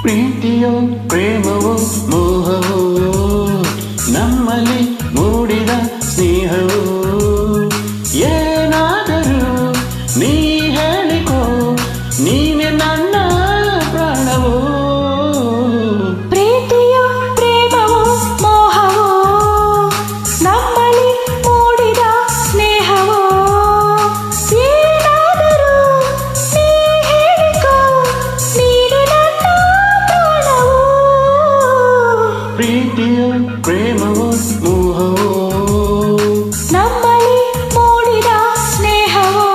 ಪ್ರೀತಿಯೋ ಪ್ರೇಮವೋ ಮೋಹವೋ ನಮ್ಮಲ್ಲಿ ಮೂಡಿದ ಸ್ನೇಹವೋ ಏನಾದರೂ ನೀ ಹೇಳಿಕೋ ನೀನೆ ನನ್ನ ಪ್ರಾಣವೋ ಪ್ರೀತಿಯೋ ಪ್ರೇಮವೋ ಮೋಹವೋ ನಮ್ಮಲ್ಲಿ ಮೂಡಿದ ಸ್ನೇಹವೋ ಏನಾದರೂ ನೀ ಹೇಳಿಕೋ ನೀನೆ ನನ್ನ ಪ್ರಾಣವೋ ಪ್ರೀತಿಯೋ ಪ್ರೇಮವೋ ಮೋಹವೋ ನಮ್ಮಲ್ಲಿ ಮೂಡಿದ ಸ್ನೇಹವೋ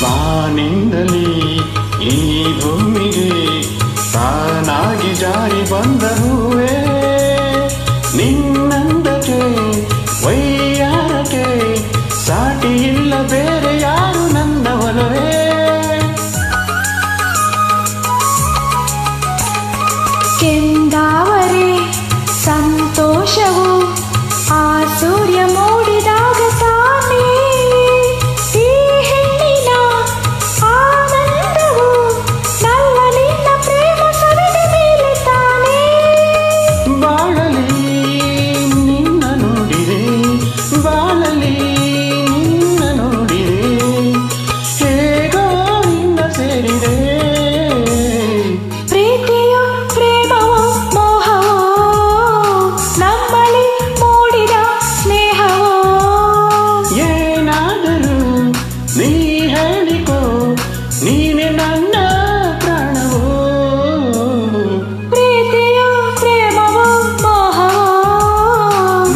ಬಾನಿಂದಲೇ ಈ ಭೂಮಿಗೆ ತಾನಾಗಿ ಜಾರಿ ಬಂದ ಹೂವೇ ನಿನ್ನಂದಕ್ಕೆ ವೈಯಾರಕ್ಕೆ ಸಾಟಿ ಇಲ್ಲ ಬೇರೆ ಯಾರು ನನ್ನ ಒಲವೇ ಕೆಂದಾವರೆ ಸಂತೋಷವು ಆ ಸೂರ್ಯ ಮೂಡಿದಾಗ ತಾನೇ ಈ ಹೆಣ್ಣಿನ ಆನಂದವು ನನ್ನ ನಿನ್ನ ಪ್ರೇಮ ಸವಿದ ಮೇಲೆ ತಾನೇ ಬಾಳಲಿ ನಿನ್ನ ನೋಡಿದೆ ಬಾಳಲಿ ನಿನ್ನ ನೋಡಿದೆ ಹೇಗೋ ನಿನ್ನ ಸೇರಿದೆ ಪ್ರೀತಿಯೋ ಪ್ರೇಮವೋ ಮೋಹವೋ ನಮ್ಮಲ್ಲಿ ಮೂಡಿದ ಸ್ನೇಹವೋ ಏನಾದರೂ ನೀ ಹೇಳಿಕೋ ನೀನೆ ನನ್ನ ಪ್ರಾಣವೋ ಪ್ರೀತಿಯೋ ಪ್ರೇಮವೋ ಮೋಹವೋ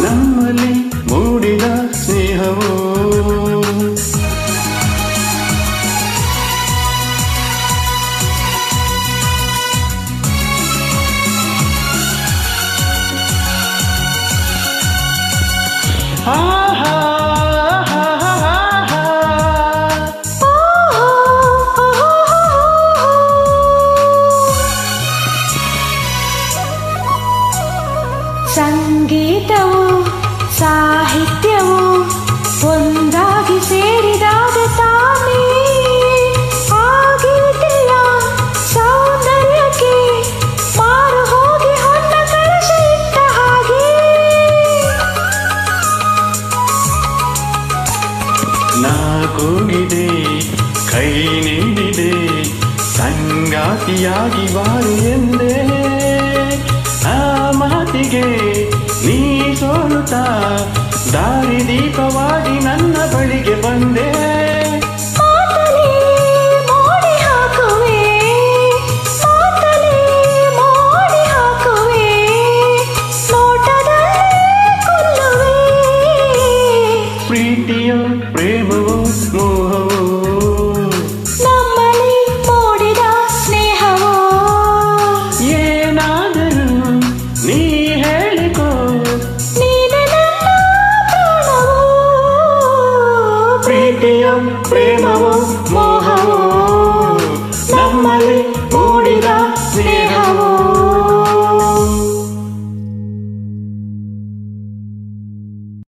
ನಮ್ಮಲ್ಲಿ ಮೂಡಿದ ಸ್ನೇಹವೋ ಆಹಾ ಸಂಗೀತವು ಸಾಹಿತ್ಯವು ಒಂದಾಗಿ ಸೇರಿದಾಗ ತಾನೇ ಆಗೀತಿಲ್ಲ ಸೌಂದರ್ಯಕ್ಕೆ ಮಾರು ಹೋಗಿ ಹೊನ್ನ ಕಳಶ ಇಟ್ಟ ಹಾಗೆ ನಾ ಕೂಗಿದೆ ಕೈ ನೀಡಿದೆ ಸಂಗಾತಿಯಾಗಿ ಬಾರು ಎಂದೇ ಆ ಮಾತಿಗೆ ನೀ ಸೋಲುತ್ತಾ ದಾರಿ ದೀಪವಾಗಿ ನನ್ನ ಬಳಿಗೆ ಬಂದೆ